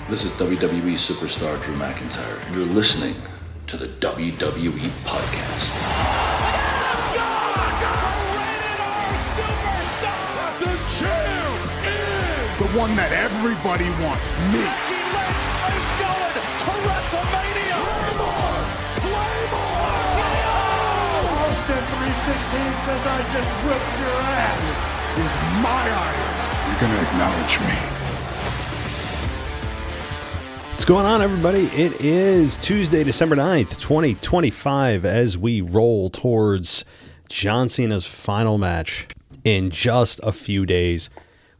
This is WWE superstar Drew McIntyre, and you're listening to the WWE Podcast. The champ is the one that everybody wants, me. It's going to WrestleMania. Claymore! Austin 316 says I just whipped your ass. This is my iron. You're going to acknowledge me. What's going on, everybody? It is Tuesday, December 9th, 2025, as we roll towards John Cena's final match. In just a few days,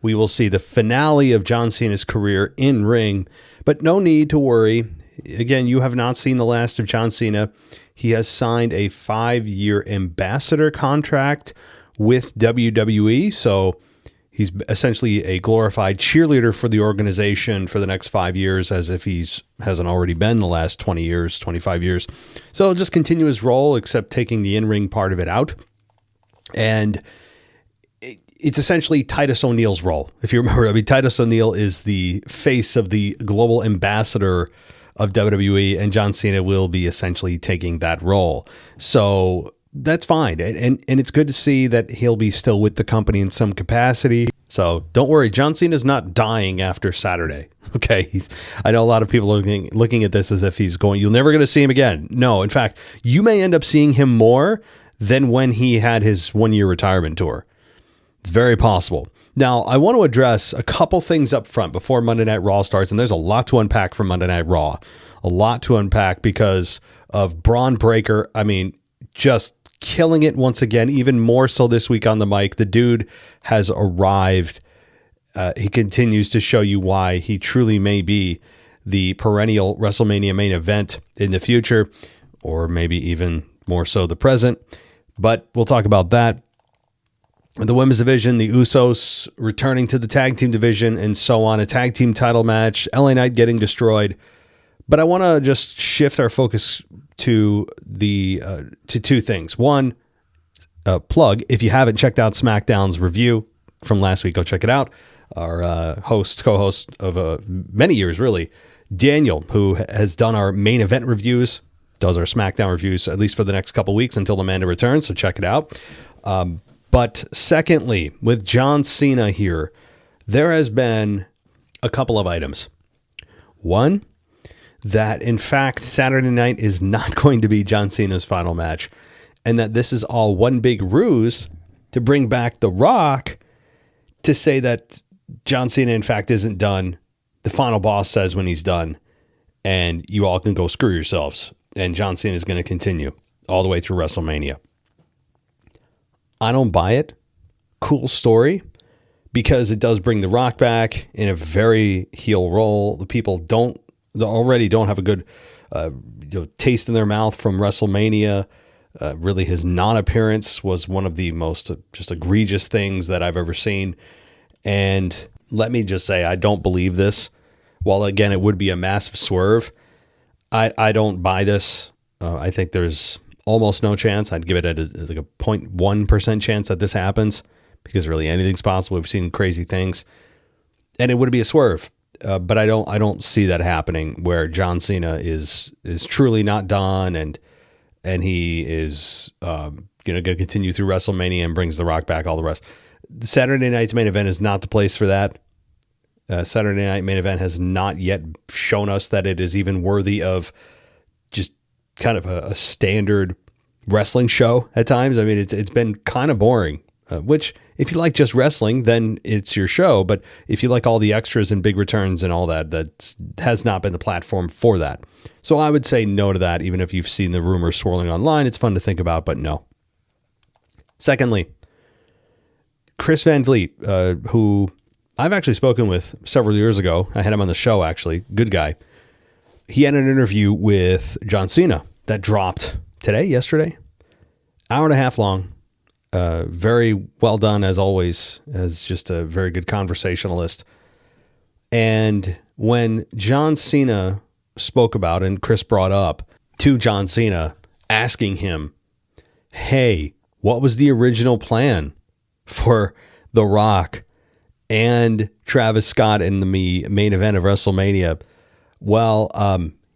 we will see the finale of John Cena's career in ring, but no need to worry. Again, you have not seen the last of John Cena. He has signed a 5-year ambassador contract with WWE, so he's essentially a glorified cheerleader for the organization for the next 5 years, as if hasn't already been the last 20 years, 25 years. So he'll just continue his role, except taking the in-ring part of it out. And it's essentially Titus O'Neil's role. If you remember, Titus O'Neil is the face of the global ambassador of WWE, and John Cena will be essentially taking that role. So that's fine. And it's good to see that he'll be still with the company in some capacity. So don't worry, John Cena's not dying after Saturday. Okay. I know a lot of people are looking at this as if you're never going to see him again. No, in fact, you may end up seeing him more than when he had his 1-year retirement tour. It's very possible. Now, I want to address a couple things up front before Monday Night Raw starts, and there's a lot to unpack from Monday Night Raw. A lot to unpack because of Bron Breakker. Just killing it once again, even more so this week on the mic. The dude has arrived. He continues to show you why he truly may be the perennial WrestleMania main event in the future, or maybe even more so the present. But we'll talk about that. The women's division, the Usos returning to the tag team division, and so on. A tag team title match, LA Knight getting destroyed. But I want to just shift our focus to two things. One, plug. If you haven't checked out SmackDown's review from last week, go check it out. Our co-host of many years, really, Daniel, who has done our main event reviews, does our SmackDown reviews, at least for the next couple weeks until Amanda returns. So check it out. But secondly, with John Cena here, there has been a couple of items. One, that in fact, Saturday night is not going to be John Cena's final match, and that this is all one big ruse to bring back The Rock to say that John Cena, in fact, isn't done. The final boss says when he's done, and you all can go screw yourselves. And John Cena is going to continue all the way through WrestleMania. I don't buy it. Cool story, because it does bring The Rock back in a very heel role. The people already don't have a good taste in their mouth from WrestleMania. Really, his non-appearance was one of the most just egregious things that I've ever seen. And let me just say, I don't believe this. While, again, it would be a massive swerve, I don't buy this. I think there's almost no chance. I'd give it a 0.1% chance that this happens, because really anything's possible. We've seen crazy things, and it would be a swerve. But I don't see that happening, where John Cena is truly not done, and he is going to continue through WrestleMania and brings The Rock back, all the rest. Saturday night's main event is not the place for that. Saturday night main event has not yet shown us that it is even worthy of just kind of a standard wrestling show at times. It's been kind of boring, which if you like just wrestling, then it's your show. But if you like all the extras and big returns and all that has not been the platform for that. So I would say no to that, even if you've seen the rumors swirling online. It's fun to think about, but no. Secondly, Chris Van Vliet, who I've actually spoken with several years ago. I had him on the show, actually. Good guy. He had an interview with John Cena that dropped yesterday. Hour and a half long. Very well done, as always, as just a very good conversationalist. And when John Cena spoke about, and Chris brought up to John Cena, asking him, hey, what was the original plan for The Rock and Travis Scott in the main event of WrestleMania? Well,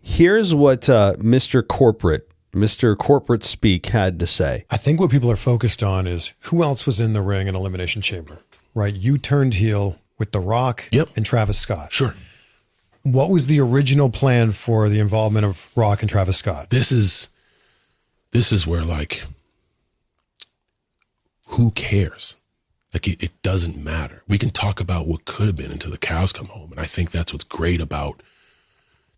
here's what Mr. Corporate Speak had to say. I think what people are focused on is who else was in the ring and Elimination Chamber, right? You turned heel with The Rock and Travis Scott. Sure. What was the original plan for the involvement of Rock and Travis Scott? This is where, like, who cares? Like, it doesn't matter. We can talk about what could have been until the cows come home. And I think that's what's great about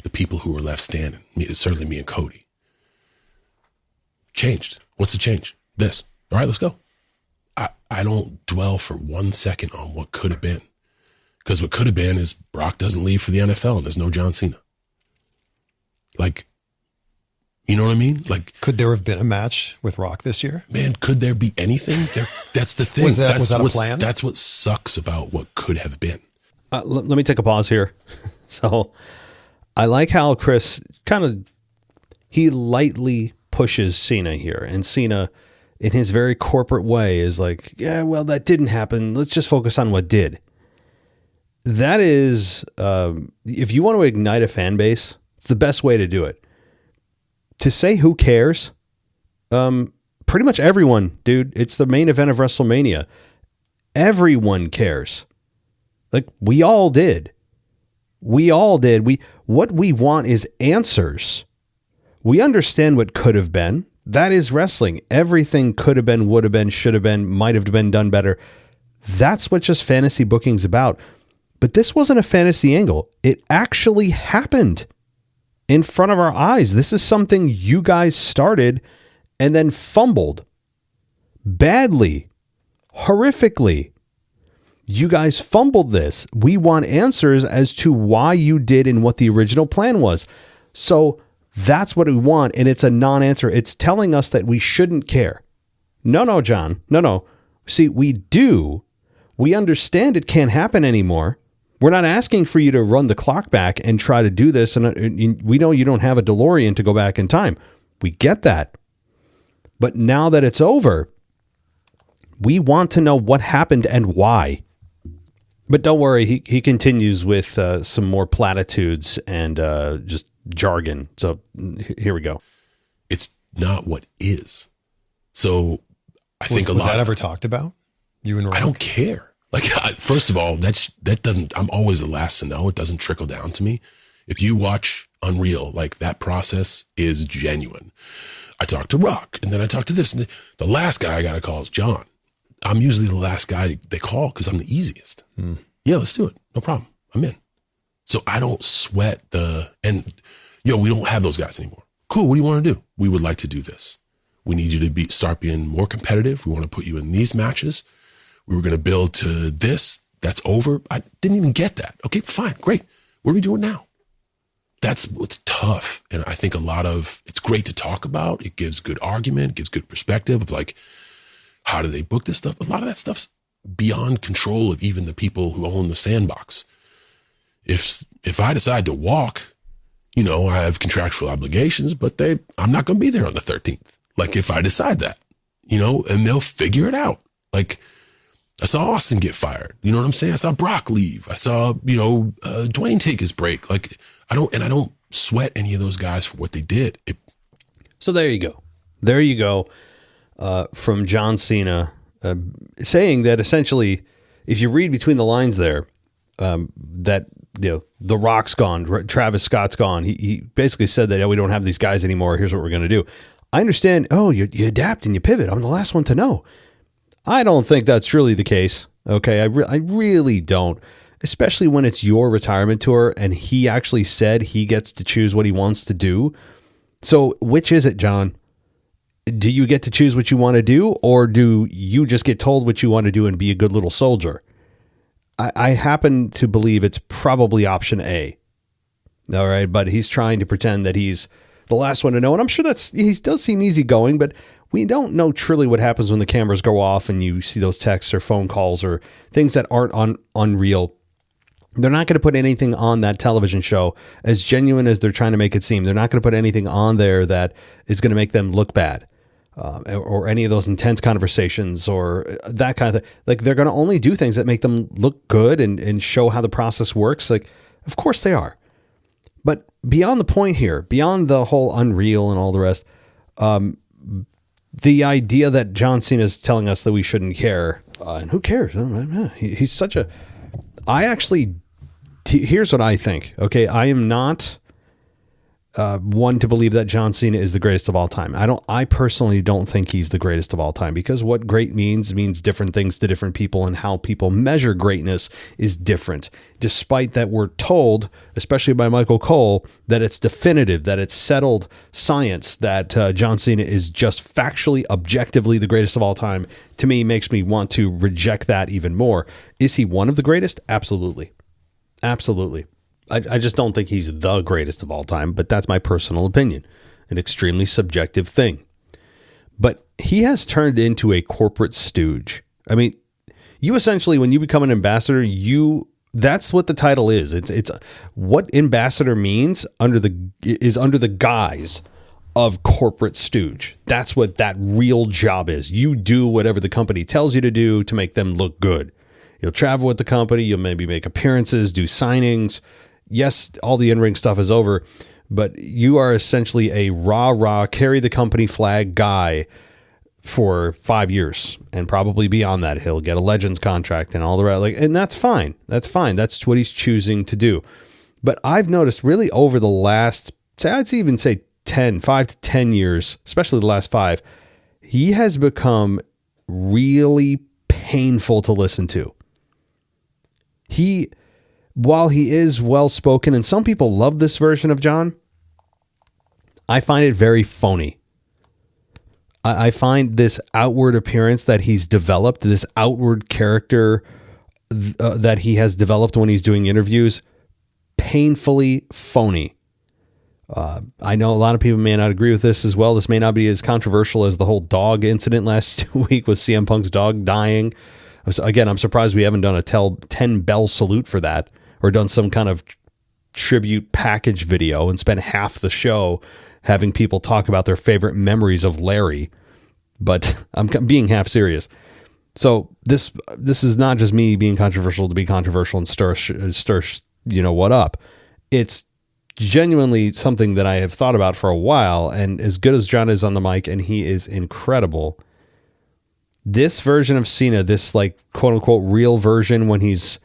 the people who were left standing. Certainly me and Cody. Changed. What's the change? This. All right, let's go. I don't dwell for 1 second on what could have been. Because what could have been is Brock doesn't leave for the NFL and there's no John Cena. Like, you know what I mean? Like, could there have been a match with Rock this year? Man, could there be anything? That's the thing. Was that a plan? That's what sucks about what could have been. Let me take a pause here. So I like how Chris he lightly pushes Cena here. And Cena, in his very corporate way, is like, yeah, well, that didn't happen. Let's just focus on what did. That is, if you want to ignite a fan base, it's the best way to do it. To say who cares, pretty much everyone, dude. It's the main event of WrestleMania. Everyone cares. Like, we all did. What we want is answers. We understand what could have been. That is wrestling. Everything could have been, would have been, should have been, might have been done better. That's what just fantasy booking's about. But this wasn't a fantasy angle. It actually happened in front of our eyes. This is something you guys started and then fumbled badly, horrifically. You guys fumbled this. We want answers as to why you did and what the original plan was. So that's what we want. And it's a non-answer. It's telling us that we shouldn't care. No, John. No. See, we do. We understand it can't happen anymore. We're not asking for you to run the clock back and try to do this. And we know you don't have a DeLorean to go back in time. We get that. But now that it's over, we want to know what happened and why. But don't worry, he continues with some more platitudes and just jargon. So here we go. It's not what is. So I think was that ever talked about? You and Rock? I don't care. Like, first of all, that doesn't, I'm always the last to know. It doesn't trickle down to me. If you watch Unreal, like, that process is genuine. I talk to Rock, and then I talk to this. And the last guy I got to call is John. I'm usually the last guy they call because I'm the easiest. Yeah, let's do it. No problem. I'm in. So I don't sweat we don't have those guys anymore. Cool. What do you want to do? We would like to do this. We need you to start being more competitive. We want to put you in these matches. We were going to build to this. That's over. I didn't even get that. Okay, fine. Great. What are we doing now? That's what's tough. And I think it's great to talk about. It gives good argument. It gives good perspective of, like, how do they book this stuff? A lot of that stuff's beyond control of even the people who own the sandbox. If I decide to walk, I have contractual obligations, but I'm not going to be there on the 13th. Like, if I decide that, and they'll figure it out. Like, I saw Austin get fired. You know what I'm saying? I saw Brock leave. I saw, Dwayne take his break. Like, I don't sweat any of those guys for what they did. So there you go. There you go. From John Cena, saying that essentially, if you read between the lines there, that, The Rock's gone, Travis Scott's gone. He basically said that, we don't have these guys anymore. Here's what we're going to do. I understand. Oh, you adapt and you pivot. I'm the last one to know. I don't think that's truly the case. Okay. I really don't, especially when it's your retirement tour and he actually said he gets to choose what he wants to do. So which is it, John? Do you get to choose what you want to do, or do you just get told what you want to do and be a good little soldier? I happen to believe it's probably option A. All right. But he's trying to pretend that he's the last one to know. And I'm sure he does seem easygoing, but we don't know truly what happens when the cameras go off and you see those texts or phone calls or things that aren't on Unreal. They're not going to put anything on that television show as genuine as they're trying to make it seem. They're not going to put anything on there that is going to make them look bad, or any of those intense conversations or that kind of thing. Like, they're going to only do things that make them look good and show how the process works. Like, of course they are. But beyond the point here, beyond the whole Unreal and all the rest, the idea that John Cena is telling us that we shouldn't care, and who cares? He's such a... here's what I think. Okay, I am not one to believe that John Cena is the greatest of all time. I personally don't think he's the greatest of all time, because what great means different things to different people, and how people measure greatness is different. Despite that we're told, especially by Michael Cole, that it's definitive, that it's settled science, that John Cena is just factually, objectively the greatest of all time, to me makes me want to reject that even more. Is he one of the greatest? Absolutely. Absolutely. I just don't think he's the greatest of all time, but that's my personal opinion, an extremely subjective thing. But he has turned into a corporate stooge. I mean, you essentially, when you become an ambassador, that's what the title is. It's what ambassador means under the guise of corporate stooge. That's what that real job is. You do whatever the company tells you to do to make them look good. You'll travel with the company. You'll maybe make appearances, do signings. Yes, all the in-ring stuff is over, but you are essentially a rah-rah, carry the company flag guy for 5 years, and probably beyond that. He'll get a Legends contract and all the rest. And that's fine. That's fine. That's what he's choosing to do. But I've noticed really over the last, I'd even say 5 to 10 years, especially the last 5, he has become really painful to listen to. While he is well-spoken, and some people love this version of John, I find it very phony. I find this outward appearance that he's developed, this outward character that he has developed when he's doing interviews, painfully phony. I know a lot of people may not agree with this as well. This may not be as controversial as the whole dog incident last week with CM Punk's dog dying. Again, I'm surprised we haven't done a 10 bell salute for that, or done some kind of tribute package video and spent half the show having people talk about their favorite memories of Larry. But I'm being half serious. So this is not just me being controversial to be controversial and stir, what up. It's genuinely something that I have thought about for a while, and as good as John is on the mic, and he is incredible, this version of Cena, this quote unquote real version when he's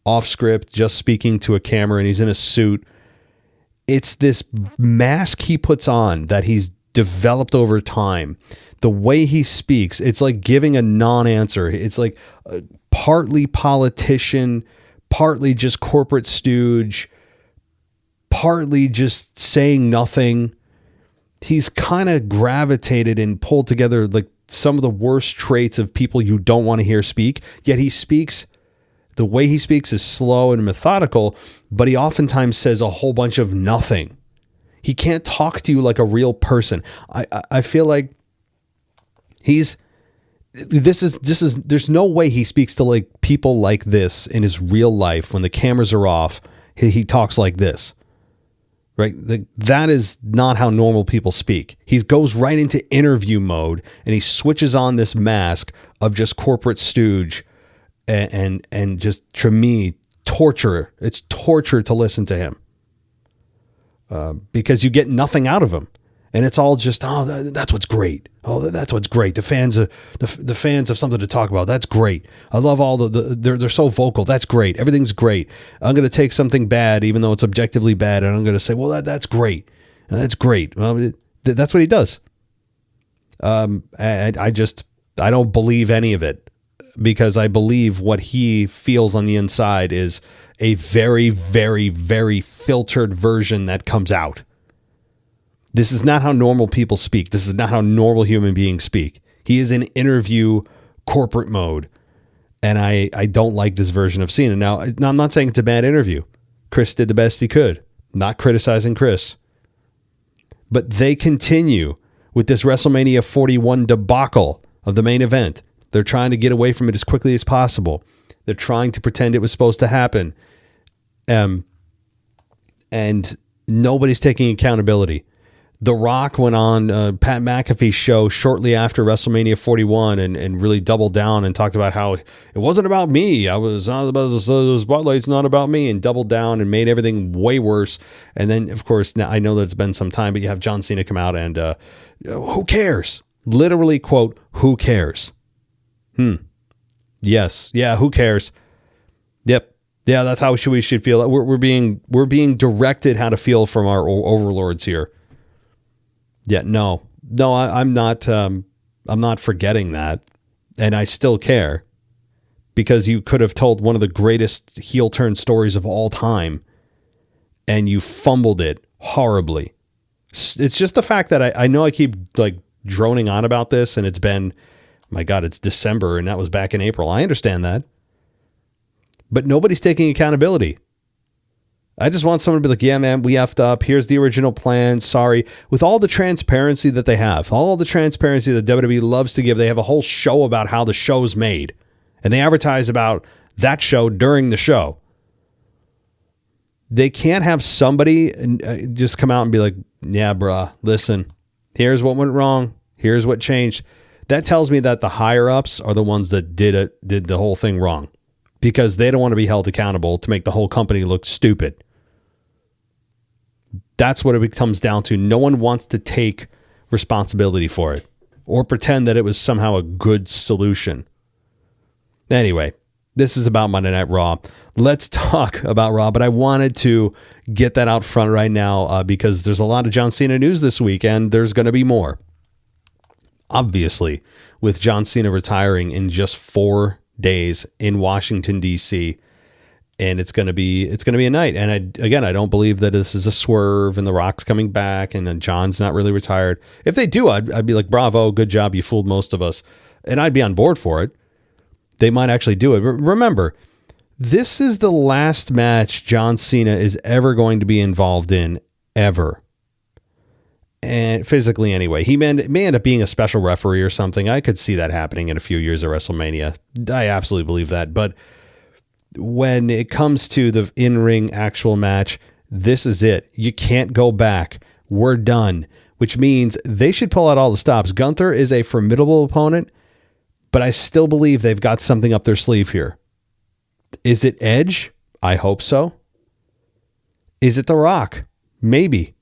off script, just speaking to a camera and he's in a suit, it's this mask he puts on that he's developed over time. The way he speaks, it's like giving a non-answer. It's like partly politician, partly just corporate stooge, partly just saying nothing. He's kind of gravitated and pulled together some of the worst traits of people you don't want to hear speak, yet he speaks. The way he speaks is slow and methodical, but he oftentimes says a whole bunch of nothing. He can't talk to you like a real person. I feel like there's no way he speaks to people like this in his real life. When the cameras are off, he talks like this, right? That is not how normal people speak. He goes right into interview mode and he switches on this mask of just corporate stooge. And just, to me, torture. It's torture to listen to him because you get nothing out of him, and it's all just, that's what's great. Oh, that's what's great. The fans have something to talk about. That's great. I love all they're so vocal. That's great. Everything's great. I'm going to take something bad, even though it's objectively bad, and I'm going to say, well, that's great. That's great. Well, that's what he does. I don't believe any of it, because I believe what he feels on the inside is a very, very, very filtered version that comes out. This is not how normal people speak. This is not how normal human beings speak. He is in interview corporate mode, and I don't like this version of Cena. Now, I'm not saying it's a bad interview. Chris did the best he could. Not criticizing Chris. But they continue with this WrestleMania 41 debacle of the main event. They're trying to get away from it as quickly as possible. They're trying to pretend it was supposed to happen. And nobody's taking accountability. The Rock went on Pat McAfee's show shortly after WrestleMania 41 and really doubled down and talked about how it wasn't about me. I was not about the spotlight's not about me, and doubled down and made everything way worse. And then, of course, now I know that it's been some time, but you have John Cena come out and who cares? Literally, quote, who cares? Yes. Yeah, who cares? Yep. Yeah, that's how we should feel. We're being directed how to feel from our overlords here. Yeah, no, I'm not forgetting that. And I still care, because you could have told one of the greatest heel turn stories of all time and you fumbled it horribly. It's just the fact that I know I keep like droning on about this, and it's been, my God, it's December and that was back in April. I understand that, but nobody's taking accountability. I just want someone to be like, yeah, man, we effed up. Here's the original plan. Sorry. With all the transparency that they have, all the transparency that WWE loves to give, they have a whole show about how the show's made, and they advertise about that show during the show. They can't have somebody just come out and be like, yeah, bruh, listen, here's what went wrong. Here's what changed. That tells me that the higher ups are the ones that did the whole thing wrong, because they don't want to be held accountable to make the whole company look stupid. That's what it comes down to. No one wants to take responsibility for it or pretend that it was somehow a good solution. Anyway, this is about Monday Night Raw. Let's talk about Raw, but I wanted to get that out front right now because there's a lot of John Cena news this week, and there's going to be more. Obviously, with John Cena retiring in just 4 days in Washington, D.C., and it's going to be a night. And I don't believe that this is a swerve and The Rock's coming back and John's not really retired. If they do, I'd be like, bravo, good job. You fooled most of us. And I'd be on board for it. They might actually do it. But remember, this is the last match John Cena is ever going to be involved in, ever. And physically anyway, he may end up being a special referee or something. I could see that happening in a few years at WrestleMania. I absolutely believe that. But when it comes to the in-ring actual match, this is it. You can't go back. We're done, which means they should pull out all the stops. Gunther is a formidable opponent, but I still believe they've got something up their sleeve here. Is it Edge? I hope so. Is it The Rock? Maybe.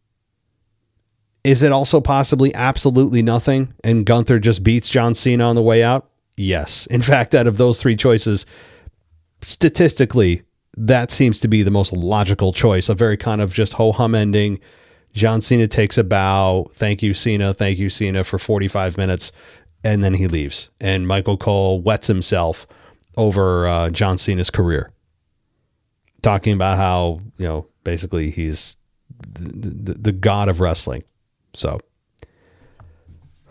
Is it also possibly absolutely nothing and Gunther just beats John Cena on the way out? Yes. In fact, out of those three choices, statistically, that seems to be the most logical choice. A very kind of just ho-hum ending. John Cena takes a bow. Thank you, Cena, for 45 minutes. And then he leaves. And Michael Cole wets himself over John Cena's career. Talking about how, basically he's the god of wrestling. So,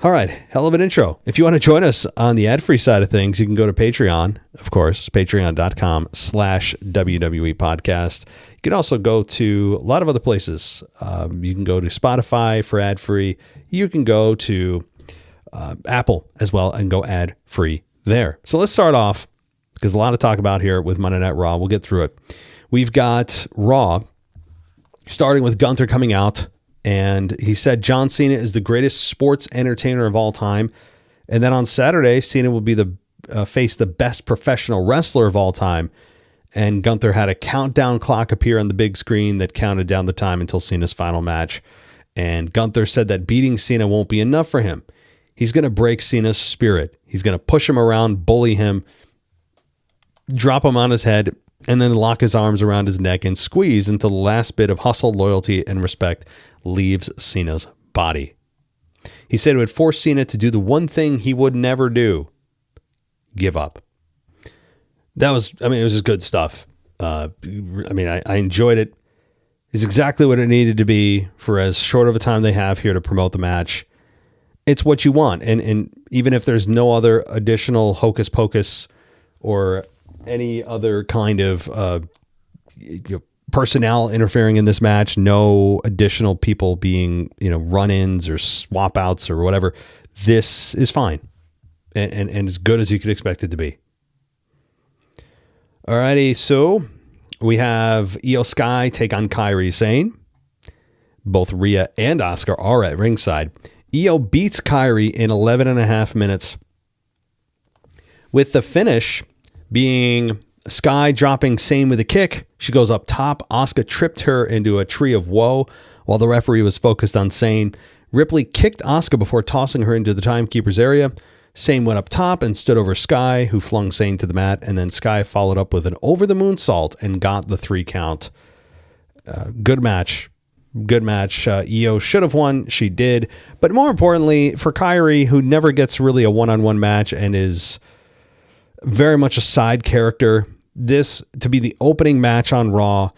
all right, hell of an intro. If you want to join us on the ad-free side of things, you can go to Patreon, of course, patreon.com/WWE podcast. You can also go to a lot of other places. You can go to Spotify for ad-free. You can go to Apple as well and go ad-free there. So let's start off, because a lot to talk about here with Monday Night Raw. We'll get through it. We've got Raw, starting with Gunther coming out. And he said John Cena is the greatest sports entertainer of all time. And then on Saturday, Cena will be face the best professional wrestler of all time. And Gunther had a countdown clock appear on the big screen that counted down the time until Cena's final match. And Gunther said that beating Cena won't be enough for him. He's going to break Cena's spirit. He's going to push him around, bully him, drop him on his head, and then lock his arms around his neck and squeeze until the last bit of hustle, loyalty, and respect leaves Cena's body. He said it would force Cena to do the one thing he would never do: give up. It was just good stuff. I enjoyed it. It's exactly what it needed to be for as short of a time they have here to promote the match. It's what you want. And even if there's no other additional hocus pocus or any other kind of personnel interfering in this match, no additional people being, run-ins or swap outs or whatever, this is fine and as good as you could expect it to be. Alrighty, so we have Io Sky take on Kairi Sane. Both Rhea and Asuka are at ringside. Io beats Kairi in 11 and a half minutes, with the finish being Sky dropping Sane with a kick. She goes up top. Asuka tripped her into a tree of woe while the referee was focused on Sane. Ripley kicked Asuka before tossing her into the timekeeper's area. Sane went up top and stood over Sky, who flung Sane to the mat, and then Sky followed up with an over-the-moonsault and got the 3 count. Good match. Good match. Io should have won. She did. But more importantly, for Kairi, who never gets really a one-on-one match and is very much a side character, this to be the opening match on Raw,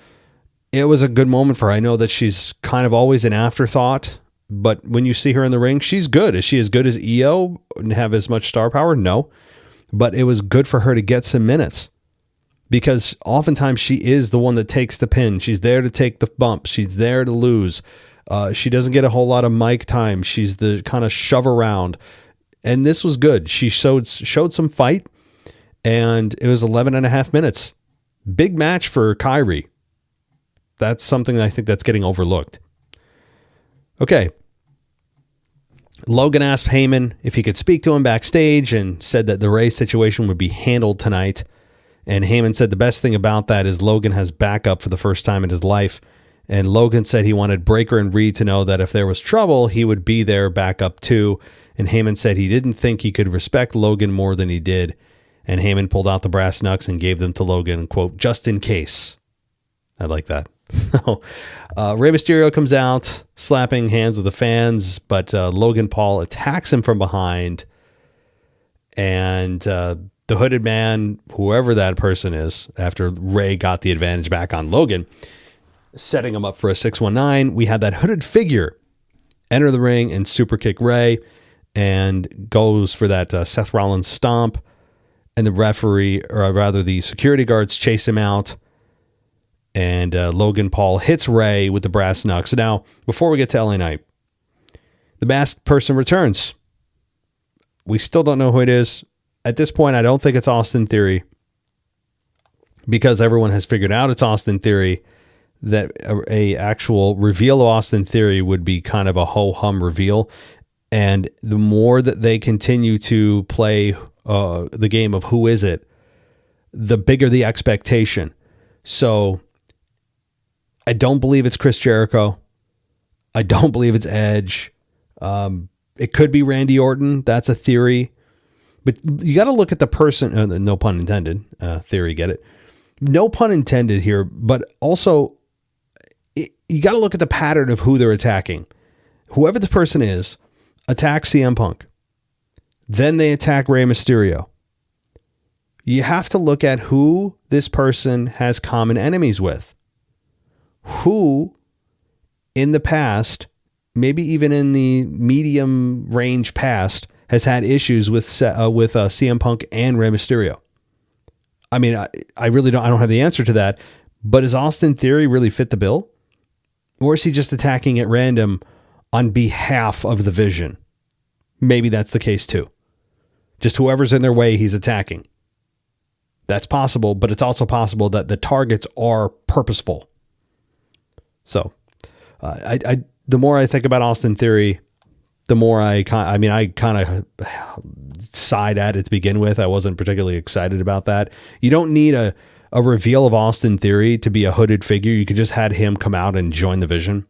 it was a good moment for her. I know that she's kind of always an afterthought, but when you see her in the ring, she's good. Is she as good as Io and have as much star power? No. But it was good for her to get some minutes, because oftentimes she is the one that takes the pin. She's there to take the bump. She's there to lose. She doesn't get a whole lot of mic time. She's the kind of shove around. And this was good. She showed some fight, and it was 11 and a half minutes. Big match for Kairi. That's something I think that's getting overlooked. Okay. Logan asked Heyman if he could speak to him backstage and said that the Ray situation would be handled tonight. And Heyman said the best thing about that is Logan has backup for the first time in his life. And Logan said he wanted Breakker and Reed to know that if there was trouble, he would be there backup too. And Heyman said he didn't think he could respect Logan more than he did. And Heyman pulled out the brass knucks and gave them to Logan, quote, just in case. I like that. Rey Mysterio comes out slapping hands with the fans, but Logan Paul attacks him from behind, and the hooded man, whoever that person is, after Rey got the advantage back on Logan, setting him up for a 619. We had that hooded figure enter the ring and super kick Rey, and goes for that Seth Rollins stomp, and the referee, or rather the security guards, chase him out. And Logan Paul hits Rey with the brass knucks. Now, before we get to LA Knight, the masked person returns. We still don't know who it is. At this point, I don't think it's Austin Theory, because everyone has figured out it's Austin Theory. That a actual reveal of Austin Theory would be kind of a ho-hum reveal. And the more that they continue to play the game of who is it, the bigger the expectation. So I don't believe it's Chris Jericho. I don't believe it's Edge. It could be Randy Orton. That's a theory. But you got to look at the person. No pun intended. Theory, get it? No pun intended here. But also, you got to look at the pattern of who they're attacking. Whoever the person is attacks CM Punk. Then they attack Rey Mysterio. You have to look at who this person has common enemies with. Who in the past, maybe even in the medium range past, has had issues with CM Punk and Rey Mysterio. I mean, I really don't have the answer to that, but does Austin Theory really fit the bill? Or is he just attacking at random on behalf of the Vision? Maybe that's the case too. Just whoever's in their way, he's attacking. That's possible, but it's also possible that the targets are purposeful. So, the more I think about Austin Theory, the more I kind of side at it to begin with. I wasn't particularly excited about that. You don't need a reveal of Austin Theory to be a hooded figure. You could just had him come out and join the Vision.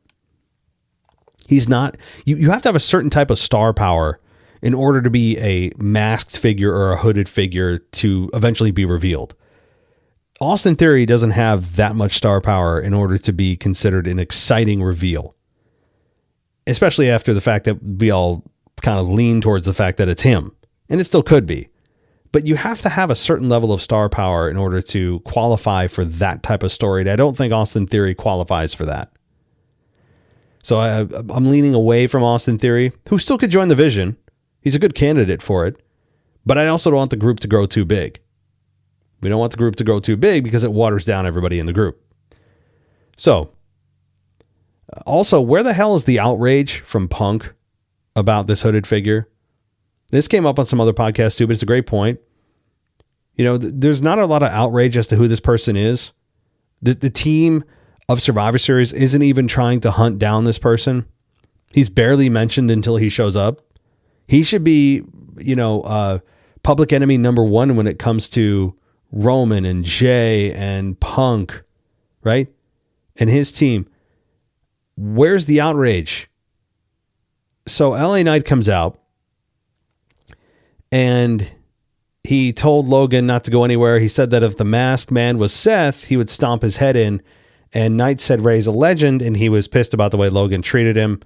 He's not. You have to have a certain type of star power in order to be a masked figure or a hooded figure to eventually be revealed. Austin Theory doesn't have that much star power in order to be considered an exciting reveal, especially after the fact that we all kind of lean towards the fact that it's him, and it still could be. But you have to have a certain level of star power in order to qualify for that type of story. And I don't think Austin Theory qualifies for that. So I'm leaning away from Austin Theory, who still could join the Vision. He's a good candidate for it, but I also don't want the group to grow too big. We don't want the group to grow too big because it waters down everybody in the group. So, also, where the hell is the outrage from Punk about this hooded figure? This came up on some other podcasts too, but it's a great point. You know, there's not a lot of outrage as to who this person is. The team of Survivor Series isn't even trying to hunt down this person. He's barely mentioned until he shows up. He should be, public enemy number one when it comes to Roman and Jay and Punk, right? And his team. Where's the outrage? So LA Knight comes out and he told Logan not to go anywhere. He said that if the masked man was Seth, he would stomp his head in. And Knight said Ray's a legend, and he was pissed about the way Logan treated him.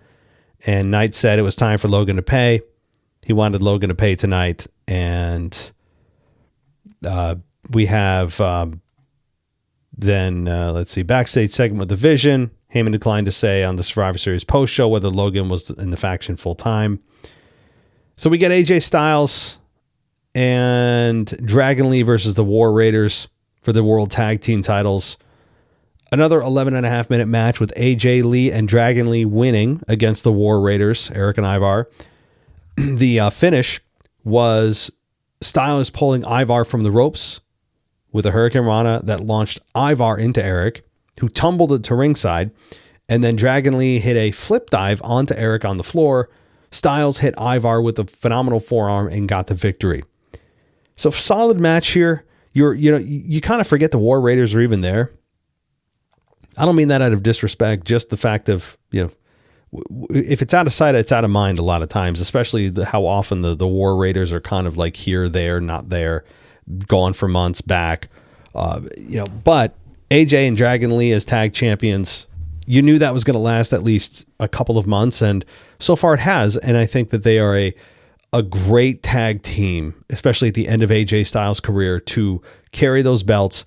And Knight said it was time for Logan to pay. He wanted Logan to pay tonight. And we have backstage segment with the Vision. Heyman declined to say on the Survivor Series post show whether Logan was in the faction full time. So we get AJ Styles and Dragon Lee versus the War Raiders for the World Tag Team titles. Another 11.5 minute match with AJ Lee and Dragon Lee winning against the War Raiders, Eric and Ivar. The finish was Styles pulling Ivar from the ropes with a Hurricane Rana that launched Ivar into Eric, who tumbled to ringside, and then Dragon Lee hit a flip dive onto Eric on the floor. Styles hit Ivar with a phenomenal forearm and got the victory. So solid match here. You kind of forget the War Raiders are even there. I don't mean that out of disrespect, just the fact of, if it's out of sight, it's out of mind a lot of times, especially how often the War Raiders are kind of like here, there, not there, gone for months back. But AJ and Dragon Lee as tag champions, you knew that was going to last at least a couple of months, and so far it has. And I think that they are a great tag team, especially at the end of AJ Styles' career, to carry those belts,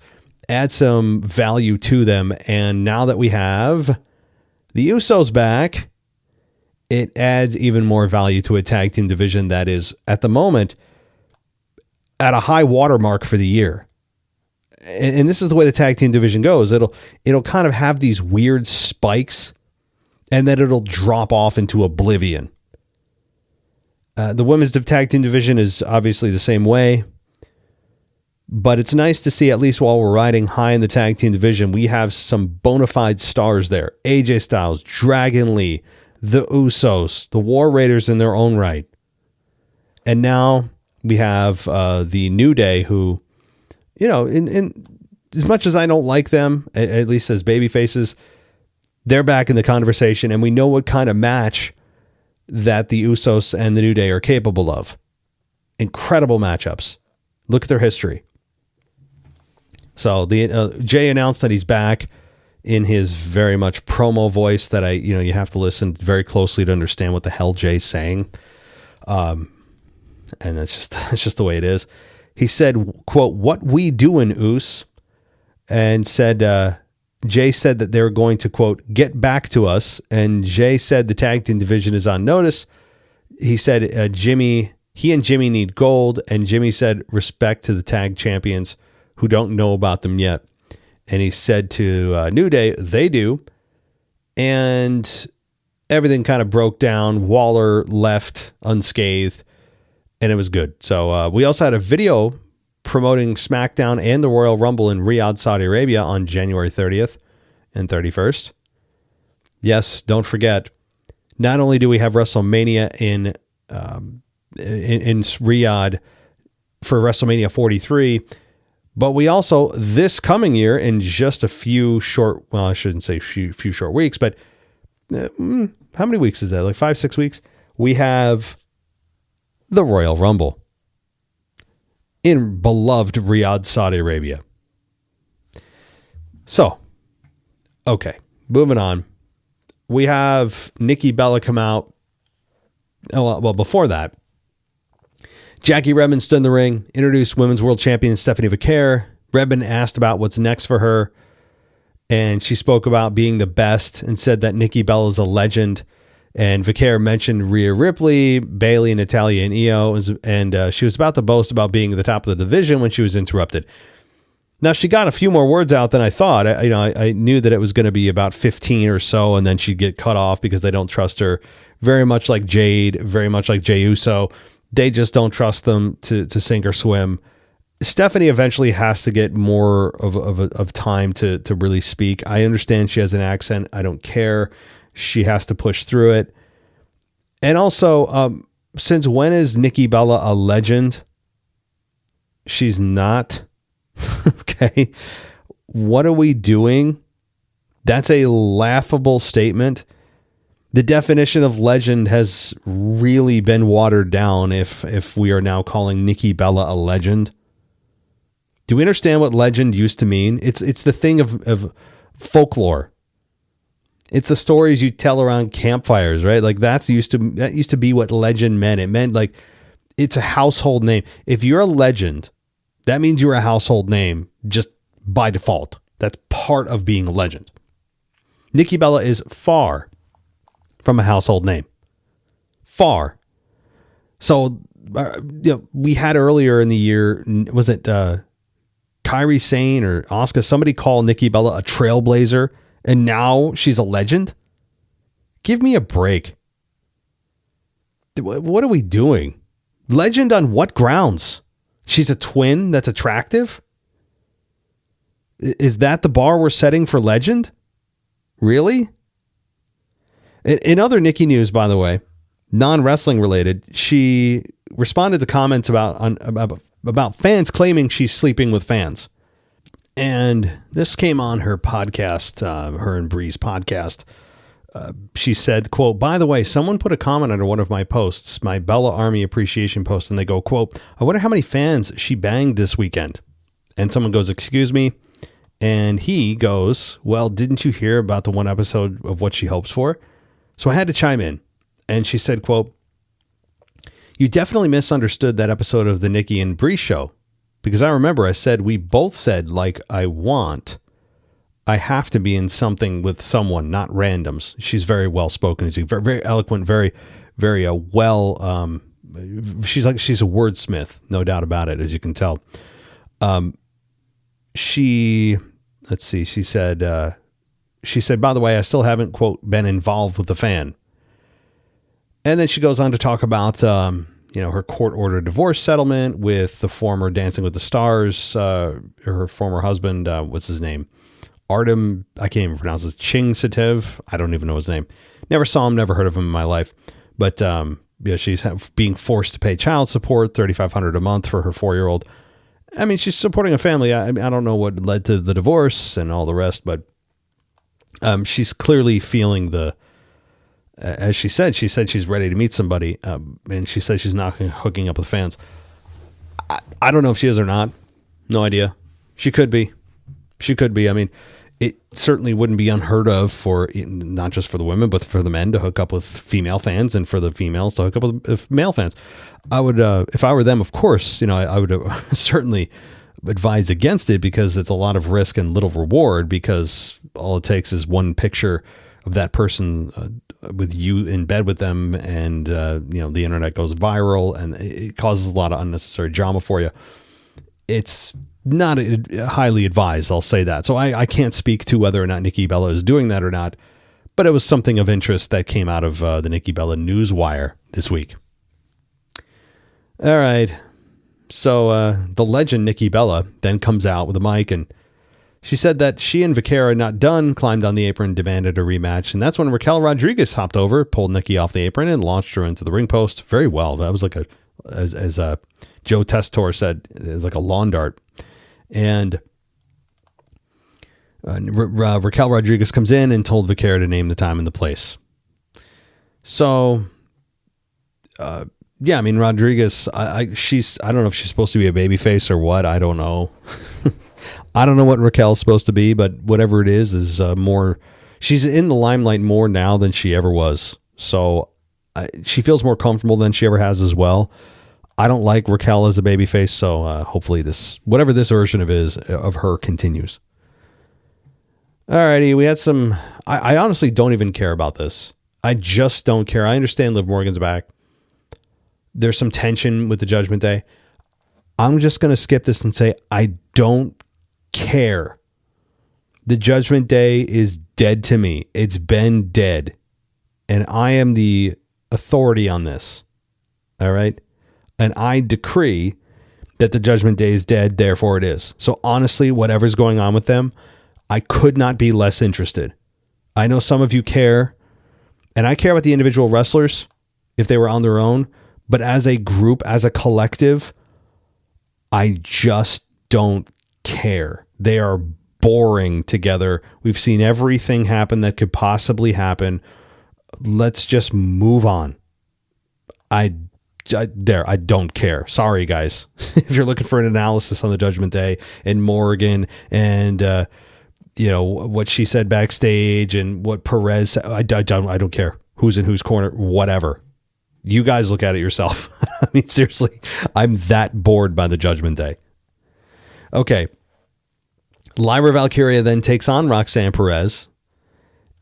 add some value to them. And now that we have the Usos back, it adds even more value to a tag team division that is at the moment at a high watermark for the year. And this is the way the tag team division goes. It'll kind of have these weird spikes and then it'll drop off into oblivion. The women's tag team division is obviously the same way. But it's nice to see, at least while we're riding high in the tag team division, we have some bona fide stars there. AJ Styles, Dragon Lee, the Usos, the War Raiders in their own right. And now we have the New Day, who, in as much as I don't like them, at least as baby faces, they're back in the conversation, and we know what kind of match that the Usos and the New Day are capable of. Incredible matchups. Look at their history. So Jay announced that he's back in his very much promo voice that you have to listen very closely to understand what the hell Jay's saying. And it's just the way it is. He said, quote, "What we doing, Us?" And said, Jay said that they're going to, quote, "get back to us." And Jay said the tag team division is on notice. He said, he and Jimmy need gold. And Jimmy said, respect to the tag champions who don't know about them yet. And he said to New Day, they do. And everything kind of broke down. Waller left unscathed, and it was good. So we also had a video promoting SmackDown and the Royal Rumble in Riyadh, Saudi Arabia on January 30th and 31st. Yes, don't forget, not only do we have WrestleMania in Riyadh for WrestleMania 43, but we also, this coming year, in just a few short, well, I shouldn't say few short weeks, but how many weeks is that? Like 5-6 weeks? We have the Royal Rumble in beloved Riyadh, Saudi Arabia. So, okay, moving on. We have Nikki Bella come out. Oh, well, before that, Jackie Redmond stood in the ring, introduced Women's World Champion Stephanie Vaquer. Redmond asked about what's next for her, and she spoke about being the best and said that Nikki Bella is a legend. And Vaquer mentioned Rhea Ripley, Bayley, Natalya, and Io, and she was about to boast about being at the top of the division when she was interrupted. Now, she got a few more words out than I thought. I knew that it was going to be about 15 or so, and then she'd get cut off because they don't trust her. Very much like Jade, very much like Jey Uso. They just don't trust them to sink or swim. Stephanie eventually has to get more of time to really speak. I understand she has an accent. I don't care. She has to push through it. And also, since when is Nikki Bella a legend? She's not. Okay. What are we doing? That's a laughable statement. The definition of legend has really been watered down if we are now calling Nikki Bella a legend. Do we understand what legend used to mean? It's the thing of folklore. It's the stories you tell around campfires, right? Like that used to be what legend meant. It meant like it's a household name. If you're a legend, that means you're a household name just by default. That's part of being a legend. Nikki Bella is far from a household name. Far. So we had earlier in the year, was it Kairi Sane or Asuka? Somebody called Nikki Bella a trailblazer, and now she's a legend? Give me a break. What are we doing? Legend on what grounds? She's a twin that's attractive? Is that the bar we're setting for legend? Really? In other Nikki news, by the way, non-wrestling related, she responded to comments about fans claiming she's sleeping with fans. And this came on her podcast, her and Bree's podcast. She said, quote, "By the way, someone put a comment under one of my posts, my Bella Army appreciation post, and they go, quote, I wonder how many fans she banged this weekend." And someone goes, "Excuse me?" And he goes, "Well, didn't you hear about the one episode of What She Hopes For?" So I had to chime in. And she said, quote, "You definitely misunderstood that episode of the Nikki and Bree show. Because I remember I said, we both said, like, I have to be in something with someone, not randoms." She's very well spoken. She's very, very eloquent, very, very she's a wordsmith, no doubt about it, as you can tell. She said, "By the way, I still haven't, quote, been involved with the fan." And then she goes on to talk about, her court-ordered divorce settlement with the former Dancing with the Stars, her former husband, what's his name? Artem, I can't even pronounce it, Ching Sativ. I don't even know his name. Never saw him, never heard of him in my life. But she's being forced to pay child support, $3,500 a month for her 4-year-old. I mean, she's supporting a family. I don't know what led to the divorce and all the rest, but she's clearly feeling as she said she's ready to meet somebody, and she said she's not hooking up with fans. I don't know if she is or not. No idea. She could be. I mean, it certainly wouldn't be unheard of for not just for the women, but for the men to hook up with female fans and for the females to hook up with male fans. I would, if I were them, of course, I would certainly advise against it because it's a lot of risk and little reward because all it takes is one picture of that person with you in bed with them and, the internet goes viral and it causes a lot of unnecessary drama for you. It's not highly advised, I'll say that. So I can't speak to whether or not Nikki Bella is doing that or not, but it was something of interest that came out of the Nikki Bella Newswire this week. All right. So the legend Nikki Bella then comes out with a mic and she said that she and Vaquero not done, climbed on the apron, demanded a rematch. And that's when Raquel Rodriguez hopped over, pulled Nikki off the apron and launched her into the ring post. Very well. That was like as Joe Testor said, it was like a lawn dart. And Raquel Rodriguez comes in and told Vaquero to name the time and the place. So, Rodriguez, I don't know if she's supposed to be a babyface or what. I don't know. I don't know what Raquel's supposed to be, but whatever it is more, she's in the limelight more now than she ever was. So she feels more comfortable than she ever has as well. I don't like Raquel as a babyface, so hopefully whatever this version of her continues. Alrighty, we had some. I honestly don't even care about this. I just don't care. I understand Liv Morgan's back. There's some tension with the Judgment Day. I'm just going to skip this and say I don't care. The Judgment Day is dead to me. It's been dead. And I am the authority on this. All right? And I decree that the Judgment Day is dead, therefore it is. So honestly, whatever's going on with them, I could not be less interested. I know some of you care, and I care about the individual wrestlers if they were on their own, but as a group, as a collective, I just don't care. They are boring together. We've seen everything happen that could possibly happen. Let's just move on. I don't care. Sorry, guys. If you're looking for an analysis on the Judgment Day and Morgan and what she said backstage and what Perez said, I don't care who's in whose corner, whatever. You guys look at it yourself. I mean, seriously, I'm that bored by the Judgment Day. Okay. Lyra Valkyria then takes on Roxanne Perez,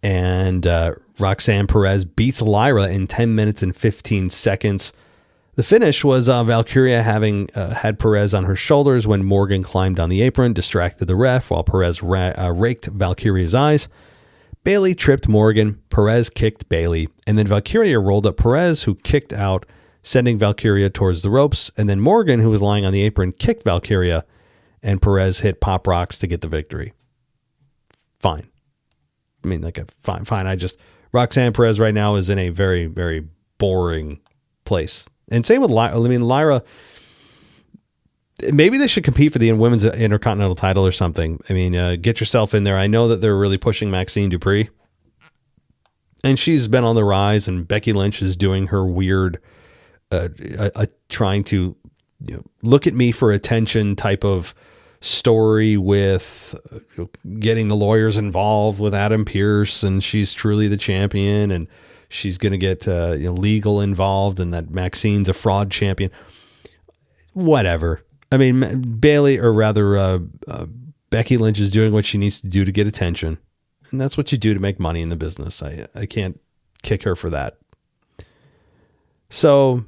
and Roxanne Perez beats Lyra in 10 minutes and 15 seconds. The finish was Valkyria having had Perez on her shoulders when Morgan climbed on the apron, distracted the ref while Perez raked Valkyria's eyes. Bayley tripped Morgan, Perez kicked Bayley, and then Valkyria rolled up Perez, who kicked out, sending Valkyria towards the ropes, and then Morgan, who was lying on the apron, kicked Valkyria, and Perez hit Pop Rocks to get the victory. Fine. I mean, fine. Roxanne Perez right now is in a very, very boring place. And same with Lyra. I mean, Lyra, maybe they should compete for the women's intercontinental title or something. I mean, get yourself in there. I know that they're really pushing Maxine Dupree, and she's been on the rise, and Becky Lynch is doing her weird, trying to look at me for attention type of story with getting the lawyers involved with Adam Pearce, and she's truly the champion, and she's going to get legal involved, and that Maxine's a fraud champion. Whatever. I mean, Becky Lynch is doing what she needs to do to get attention, and that's what you do to make money in the business. I can't kick her for that. So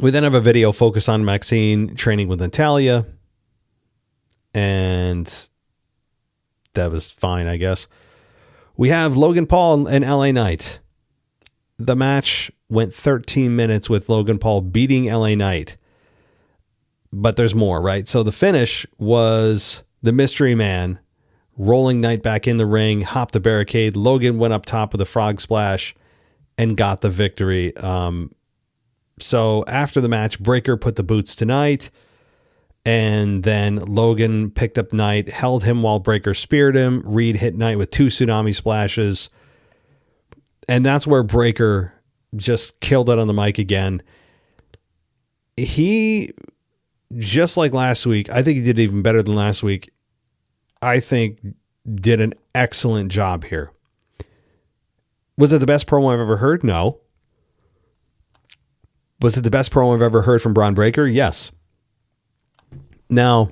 we then have a video focus on Maxine training with Natalya, and that was fine, I guess. We have Logan Paul and LA Knight. The match went 13 minutes with Logan Paul beating LA Knight. But there's more, right? So the finish was the Mystery Man rolling Knight back in the ring, hopped the barricade. Logan went up top with a frog splash and got the victory. So after the match, Breakker put the boots to Knight, and then Logan picked up Knight, held him while Breakker speared him. Reed hit Knight with 2 tsunami splashes. And that's where Breakker just killed it on the mic again. He, just like last week, I think he did even better than last week. I think did an excellent job here. Was it the best promo I've ever heard? No. Was it the best promo I've ever heard from Bron Breakker? Yes. Now,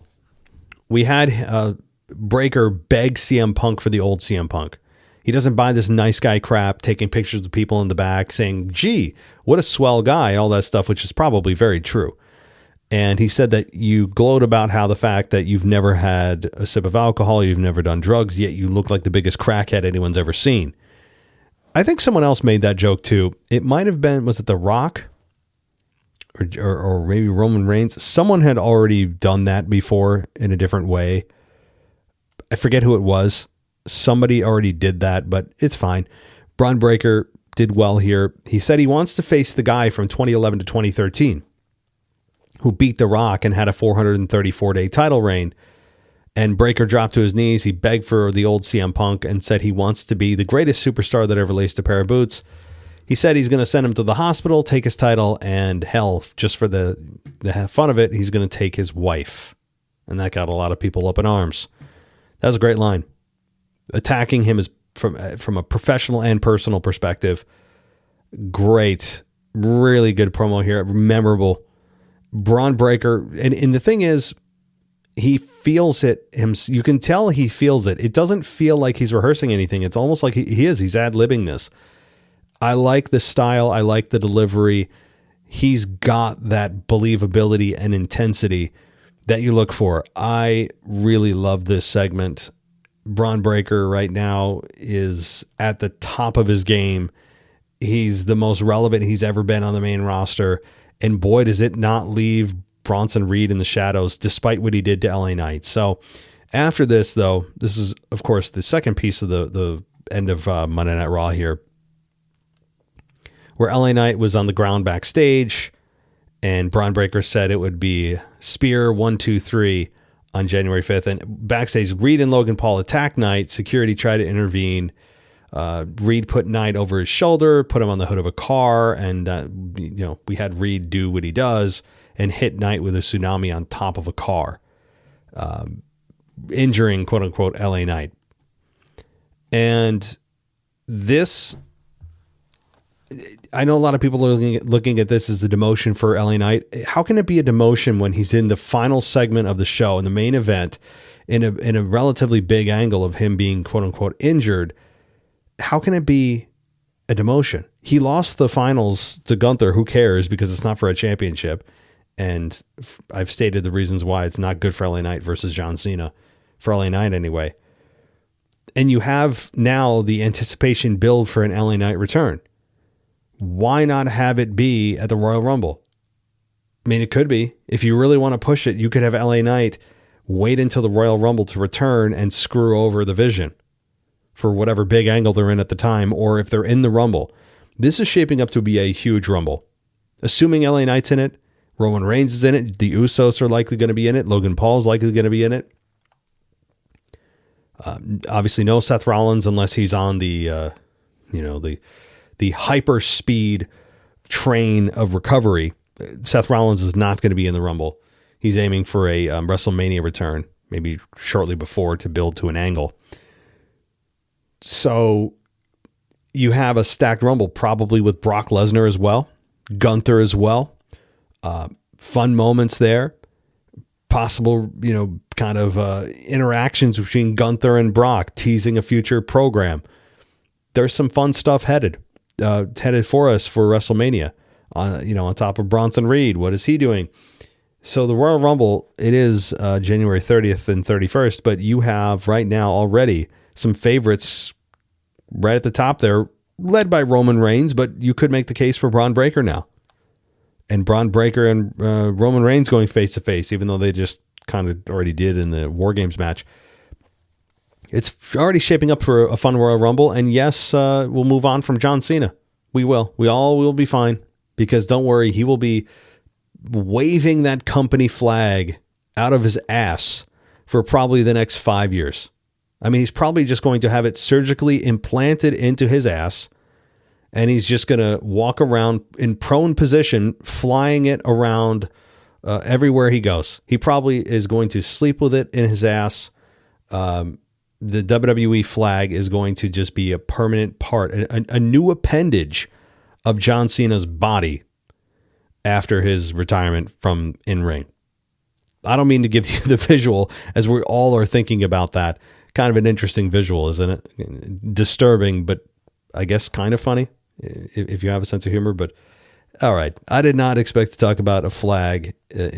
we had Breakker beg CM Punk for the old CM Punk. He doesn't buy this nice guy crap, taking pictures of people in the back saying, gee, what a swell guy, all that stuff, which is probably very true. And he said that you gloat about how the fact that you've never had a sip of alcohol, you've never done drugs, yet you look like the biggest crackhead anyone's ever seen. I think someone else made that joke too. It might have been, was it The Rock? Or maybe Roman Reigns. Someone had already done that before in a different way. I forget who it was. Somebody already did that, but it's fine. Bron Breakker did well here. He said he wants to face the guy from 2011 to 2013 who beat The Rock and had a 434-day title reign. And Breakker dropped to his knees. He begged for the old CM Punk and said he wants to be the greatest superstar that ever laced a pair of boots. He said he's going to send him to the hospital, take his title, and hell, just for the fun of it, he's going to take his wife. And that got a lot of people up in arms. That was a great line. Attacking him is from a professional and personal perspective. Great. Really good promo here. Memorable. Bron Breakker. And the thing is, he feels it. You can tell he feels it. It doesn't feel like he's rehearsing anything. It's almost like he is. He's ad-libbing this. I like the style. I like the delivery. He's got that believability and intensity that you look for. I really love this segment. Bron Breakker right now is at the top of his game. He's the most relevant he's ever been on the main roster. And boy, does it not leave Bronson Reed in the shadows, despite what he did to LA Knight. So after this, though, this is, of course, the second piece of the end of Monday Night Raw here, where LA Knight was on the ground backstage, and Bron Breakker said it would be Spear 1, 2, 3 on January 5th. And backstage, Reed and Logan Paul attacked Knight. Security tried to intervene. Reed put Knight over his shoulder, put him on the hood of a car, and we had Reed do what he does and hit Knight with a tsunami on top of a car, injuring quote unquote LA Knight. And this, I know a lot of people are looking at this as the demotion for LA Knight. How can it be a demotion when he's in the final segment of the show, in the main event, in a relatively big angle of him being quote unquote injured? How can it be a demotion? He lost the finals to Gunther. Who cares? Because it's not for a championship. And I've stated the reasons why it's not good for LA Knight versus John Cena, for LA Knight anyway. And you have now the anticipation build for an LA Knight return. Why not have it be at the Royal Rumble? I mean, it could be. If you really want to push it, you could have LA Knight wait until the Royal Rumble to return and screw over the Vision for whatever big angle they're in at the time, or if they're in the Rumble. This is shaping up to be a huge Rumble. Assuming LA Knight's in it, Roman Reigns is in it, the Usos are likely going to be in it, Logan Paul's likely going to be in it. Obviously no Seth Rollins unless he's on the hyper speed train of recovery. Seth Rollins is not going to be in the Rumble. He's aiming for a WrestleMania return, maybe shortly before, to build to an angle. So you have a stacked Rumble, probably with Brock Lesnar as well, Gunther as well. Fun moments there. Possible, interactions between Gunther and Brock, teasing a future program. There's some fun stuff headed for us for WrestleMania. On top of Bronson Reed, what is he doing? So the Royal Rumble, it is January 30th and 31st, but you have right now already some favorites right at the top there, led by Roman Reigns, but you could make the case for Bron Breakker now. And Bron Breakker and Roman Reigns going face to face, even though they just kind of already did in the War Games match. It's already shaping up for a fun Royal Rumble. And yes, we'll move on from John Cena. We will. We all will be fine, because don't worry, he will be waving that company flag out of his ass for probably the next 5 years. I mean, he's probably just going to have it surgically implanted into his ass, and he's just going to walk around in prone position, flying it around everywhere he goes. He probably is going to sleep with it in his ass. The WWE flag is going to just be a permanent part, a new appendage of John Cena's body after his retirement from in-ring. I don't mean to give you the visual, as we all are thinking about that. Kind of an interesting visual, isn't it? Disturbing, but I guess kind of funny if you have a sense of humor. But all right, I did not expect to talk about a flag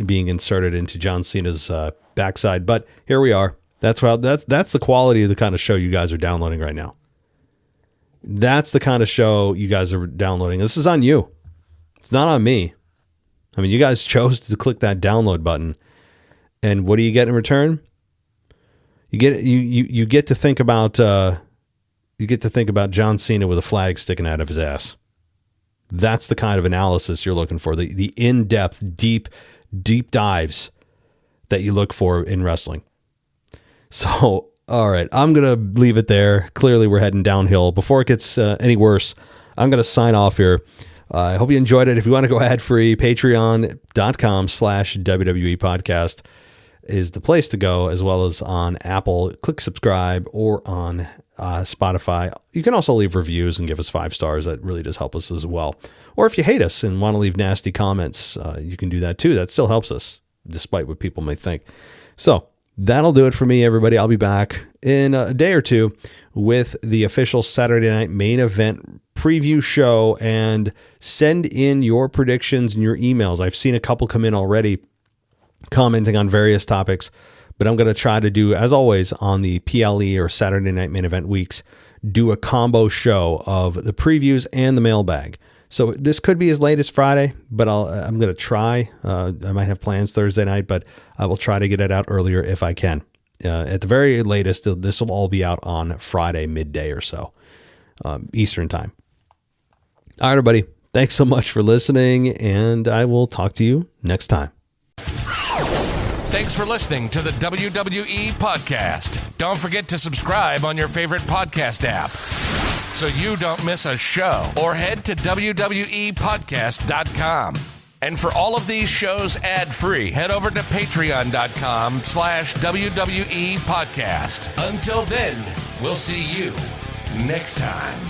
being inserted into John Cena's backside, but here we are. That's the quality of the kind of show you guys are downloading right now. That's the kind of show you guys are downloading. This is on you. It's not on me. I mean, you guys chose to click that download button, and what do you get in return? You get to think about John Cena with a flag sticking out of his ass. That's the kind of analysis you're looking for. The in-depth, deep dives that you look for in wrestling. So, all right, I'm going to leave it there. Clearly, we're heading downhill. Before it gets any worse, I'm going to sign off here. I hope you enjoyed it. If you want to go ad-free, patreon.com/WWE podcast is the place to go, as well as on Apple. Click subscribe, or on Spotify. You can also leave reviews and give us 5 stars. That really does help us as well. Or if you hate us and want to leave nasty comments, you can do that too. That still helps us, despite what people may think. So that'll do it for me, everybody. I'll be back in a day or two with the official Saturday Night Main Event preview show, and send in your predictions and your emails. I've seen a couple come in already commenting on various topics, but I'm going to try to do, as always, on the PLE or Saturday Night Main Event weeks, do a combo show of the previews and the mailbag. So this could be as late as Friday, but I'm going to try. I might have plans Thursday night, but I will try to get it out earlier if I can. At the very latest, this will all be out on Friday midday or so, Eastern time. All right, everybody. Thanks so much for listening, and I will talk to you next time. Thanks for listening to the WWE Podcast. Don't forget to subscribe on your favorite podcast app so you don't miss a show, or head to WWEpodcast.com. And for all of these shows ad-free, head over to patreon.com/WWE Podcast. Until then, we'll see you next time.